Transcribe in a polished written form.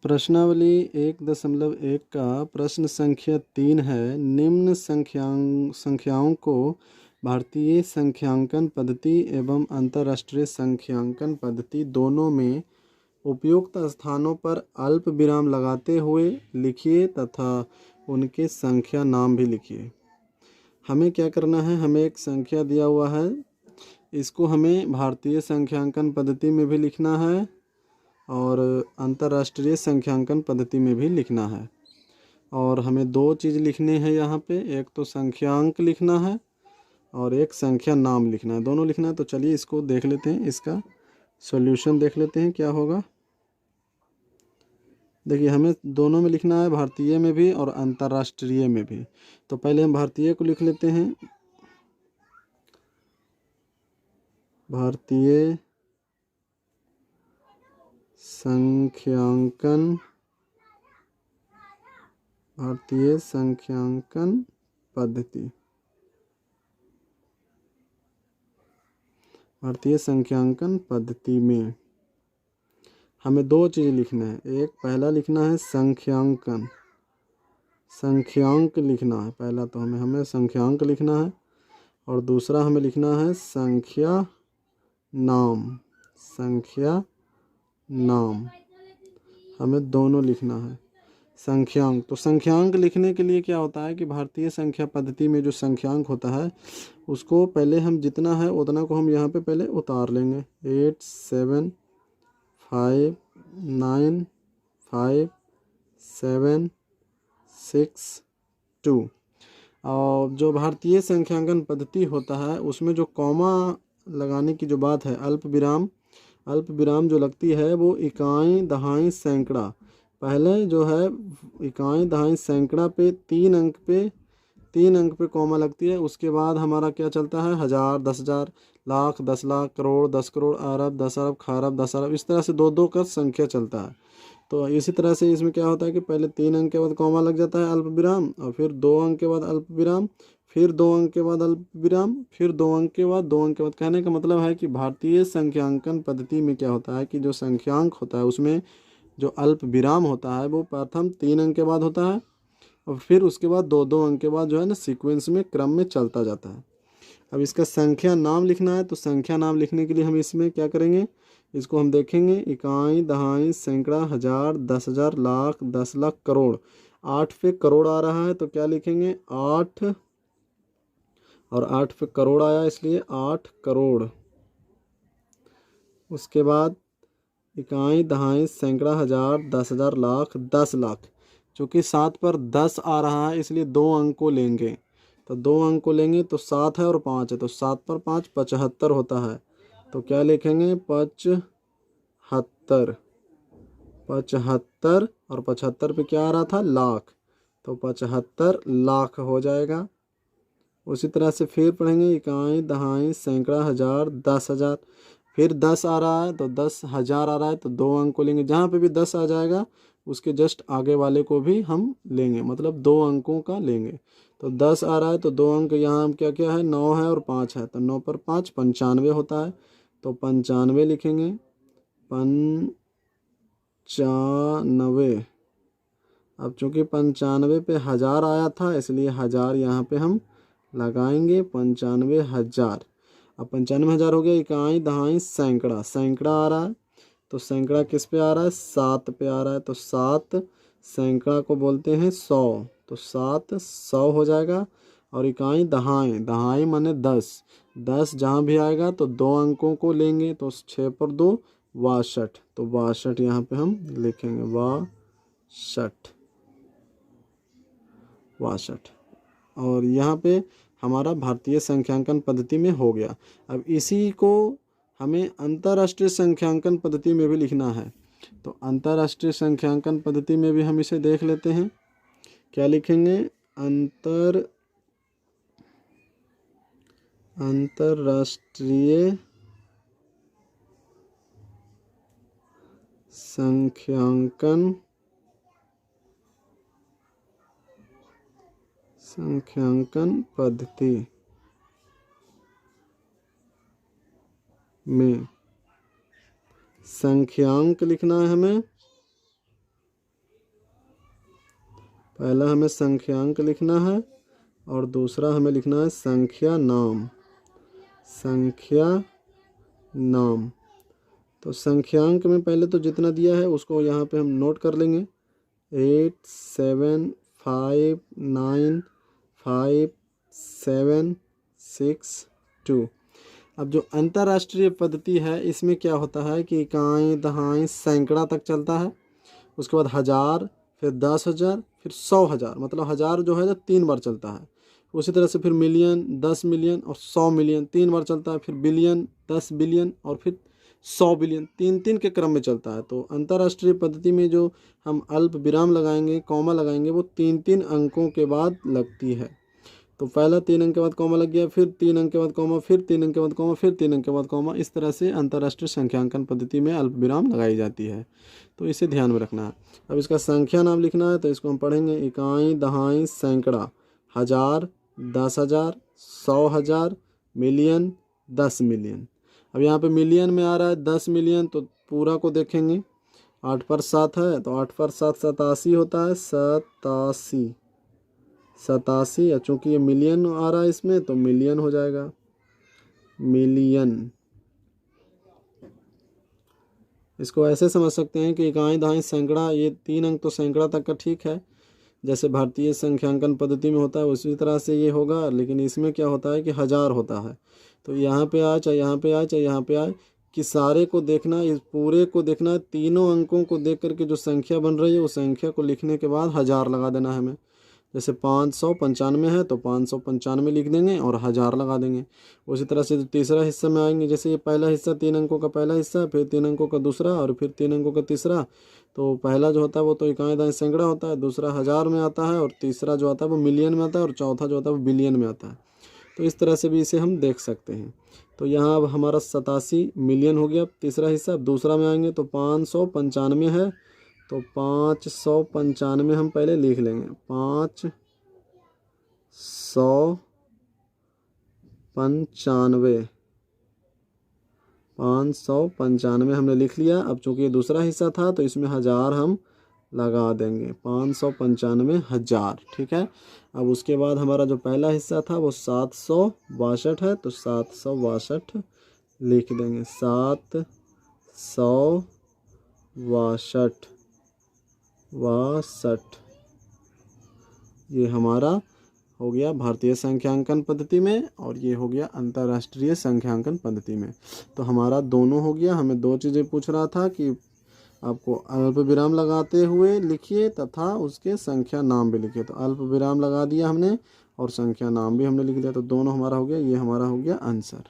प्रश्नावली 1.1 का प्रश्न संख्या 3 है। निम्न संख्याओं को भारतीय संख्यांकन पद्धति एवं अंतर्राष्ट्रीय संख्यांकन पद्धति दोनों में उपयुक्त स्थानों पर अल्प विराम लगाते हुए लिखिए तथा उनके संख्या नाम भी लिखिए। हमें क्या करना है, हमें एक संख्या दिया हुआ है, इसको हमें भारतीय संख्यांकन पद्धति में भी लिखना है और अंतर्राष्ट्रीय संख्यांकन पद्धति में भी लिखना है। और हमें दो चीज़ लिखनी है यहाँ पे, एक तो संख्यांक लिखना है और एक संख्या नाम लिखना है, दोनों लिखना है। तो चलिए इसको देख लेते हैं, इसका सॉल्यूशन देख लेते हैं क्या होगा। देखिए हमें दोनों में लिखना है, भारतीय में भी और अंतर्राष्ट्रीय में भी। तो पहले हम भारतीय को लिख लेते हैं। भारतीय संख्यांकन पद्धति। भारतीय संख्यांकन पद्धति में हमें दो चीज़ लिखना है। एक पहला लिखना है संख्यांकन, संख्यांक लिखना है पहला, तो हमें संख्यांक लिखना है। और दूसरा हमें लिखना है संख्या नाम, संख्या नाम, हमें दोनों लिखना है। संख्यांक, तो संख्यांक लिखने के लिए क्या होता है कि भारतीय संख्या पद्धति में जो संख्यांक होता है उसको पहले हम जितना है उतना को हम यहाँ पे पहले उतार लेंगे। 8 7 5 9 5 7 6 2। और जो भारतीय संख्यांकन पद्धति होता है उसमें जो कॉमा लगाने की जो बात है, अल्प विराम जो लगती है वो इकाई दहाई सैकड़ा, पहले जो है इकाई दहाई सैकड़ा पे 3 अंक पे कॉमा लगती है। उसके बाद हमारा क्या चलता है, 1000, 10,000, लाख, 10 लाख, करोड़, 10 करोड़, अरब, 10 अरब, खरब, 10 अरब, इस तरह से दो दो का संख्या चलता है। तो इसी तरह से इसमें क्या होता है कि पहले 3 अंक के बाद कॉमा लग जाता है अल्प विराम, और फिर 2 अंक के बाद अल्प विराम, फिर 2 अंक के बाद अल्प विराम, फिर 2 अंक के बाद 2 अंक के बाद। कहने का मतलब है कि भारतीय संख्यांकन पद्धति में क्या होता है कि जो संख्यांक होता है उसमें जो अल्प विराम होता है वो प्रथम 3 अंक के बाद होता है और फिर उसके बाद 2-2 अंक के बाद जो है ना सीक्वेंस में क्रम में चलता जाता है। अब इसका संख्या नाम लिखना है, तो संख्या नाम लिखने के लिए हम इसमें क्या करेंगे, इसको हम देखेंगे इकाई दहाई सैकड़ा, 1000, 10,000, लाख, 10 लाख, करोड़। 8 पे करोड़ आ रहा है तो क्या लिखेंगे 8, और 8 पे करोड़ आया इसलिए 8 करोड़। उसके बाद इकाई दहाई सैकड़ा, 1000, 10,000, लाख, 10 लाख। चूँकि 7 पर 10 आ रहा है इसलिए 2 अंक को लेंगे, तो 2 अंक को लेंगे तो 7 है और 5 है, तो 7 पर 5 75 होता है। तो क्या लिखेंगे 75, 75, और 75 पे क्या आ रहा था लाख, तो 75 लाख हो जाएगा। उसी तरह से फिर पढ़ेंगे इकाई दहाई सैकड़ा, 1000, 10,000, फिर 10 आ रहा है तो 10,000 आ रहा है तो 2 अंक को लेंगे। जहाँ पे भी 10 आ जाएगा उसके जस्ट आगे वाले को भी हम लेंगे, मतलब 2 अंकों का लेंगे। तो 10 आ रहा है तो 2 अंक यहाँ हम क्या क्या है 9 है और 5 है, तो 9 पर 5 95 होता है, तो 95 लिखेंगे। 95। अब चूँकि 95 पे 1000 आया था इसलिए 1000 यहाँ पे हम लगाएंगे, 95,000। अब 95,000 हो गया। इकाई दहाई सैकड़ा, सैकड़ा आ रहा है तो सैकड़ा किस पे आ रहा है 7 पे आ रहा है, तो 7 सैकड़ा को बोलते हैं 100, तो 7 100 हो जाएगा। और इकाई दहाई, दहाई माने 10, 10 जहाँ भी आएगा तो 2 अंकों को लेंगे, तो 6 पर 2 62, तो 62 यहाँ पे हम लिखेंगे 62। और यहाँ पे हमारा भारतीय संख्यांकन पद्धति में हो गया। अब इसी को हमें अंतर्राष्ट्रीय संख्यांकन पद्धति में भी लिखना है, तो अंतर्राष्ट्रीय संख्यांकन पद्धति में भी हम इसे देख लेते हैं। क्या लिखेंगे अंतर्राष्ट्रीय संख्यांकन पद्धति में संख्यांक लिखना है हमें, पहला हमें संख्यांक लिखना है और दूसरा हमें लिखना है संख्या नाम। संख्या नाम। तो संख्यांक में पहले तो जितना दिया है उसको यहाँ पे हम नोट कर लेंगे। 8 7 5 9 5 7 6 2। अब जो अंतर्राष्ट्रीय पद्धति है इसमें क्या होता है कि इकाई, दहाई, सैकड़ा तक चलता है। उसके बाद हज़ार, फिर 10,000, फिर 100,000, मतलब हज़ार जो है तो 3 बार चलता है। उसी तरह से फिर मिलियन, 10 मिलियन और 100 मिलियन 3 बार चलता है। फिर बिलियन, 10 बिलियन और फिर 100 बिलियन, 3-3 के क्रम में चलता है। तो अंतर्राष्ट्रीय पद्धति में जो हम अल्प विराम लगाएंगे, कॉमा लगाएंगे, वो 3-3 अंकों के बाद लगती है। तो पहला 3 अंक के बाद कॉमा लग गया, फिर 3 अंक के बाद कॉमा, फिर 3 अंक के बाद कॉमा, फिर 3 अंक के बाद कॉमा। इस तरह से अंतर्राष्ट्रीय संख्यांकन पद्धति में अल्प विराम लगाई जाती है। तो इसे ध्यान में रखना है। अब इसका संख्या नाम लिखना है तो इसको हम पढ़ेंगे इकाई, दहाई, सैकड़ा, हज़ार, 10,000, 100,000, मिलियन, 10 मिलियन। अब यहाँ पे मिलियन में आ रहा है 10 मिलियन, तो पूरा को देखेंगे। 8 पर 7 है तो 8 पर 7 87 होता है। 87। चूँकि ये मिलियन आ रहा है इसमें तो मिलियन हो जाएगा। मिलियन। इसको ऐसे समझ सकते हैं कि इकाई, दहाई, सैकड़ा, ये 3 अंक तो सैकड़ा तक का ठीक है, जैसे भारतीय संख्यांकन पद्धति में होता है उसी तरह से ये होगा। लेकिन इसमें क्या होता है कि हज़ार होता है। तो यहाँ पे आए, चाहे यहाँ पे आए, चाहे यहाँ पे आए, कि सारे को देखना, इस पूरे को देखना है। तीनों अंकों को देख करके जो संख्या बन रही है उस संख्या को लिखने के बाद हज़ार लगा देना है हमें। जैसे 595 है तो 595 लिख देंगे और हज़ार लगा देंगे। उसी तरह से तीसरा हिस्सा में आएंगे, जैसे ये पहला हिस्सा 3 अंकों का पहला हिस्सा, फिर 3 अंकों का दूसरा और फिर 3 अंकों का तीसरा। तो पहला जो होता है वो तो इकाई, दहाई, सैकड़ा होता है, दूसरा हज़ार में आता है और तीसरा जो आता है वो मिलियन में आता है और चौथा जो होता है वो बिलियन में आता है। तो इस तरह से भी इसे हम देख सकते हैं। तो यहाँ अब हमारा 87 मिलियन हो गया तीसरा हिस्सा। दूसरा में आएंगे तो 595 है तो 595 हम पहले लिख लेंगे। 595 हमने लिख लिया। अब चूंकि ये दूसरा हिस्सा था तो इसमें हज़ार हम लगा देंगे। 595,000, ठीक है। अब उसके बाद हमारा जो पहला हिस्सा था वो 762 है तो 762 लिख देंगे। 762। ये हमारा हो गया भारतीय संख्यांकन पद्धति में और ये हो गया अंतर्राष्ट्रीय संख्यांकन पद्धति में। तो हमारा दोनों हो गया। हमें 2 चीज़ें पूछ रहा था कि आपको अल्प विराम लगाते हुए लिखिए तथा उसके संख्या नाम भी लिखिए। तो अल्प विराम लगा दिया हमने और संख्या नाम भी हमने लिख दिया। तो दोनों हमारा हो गया। ये हमारा हो गया आंसर।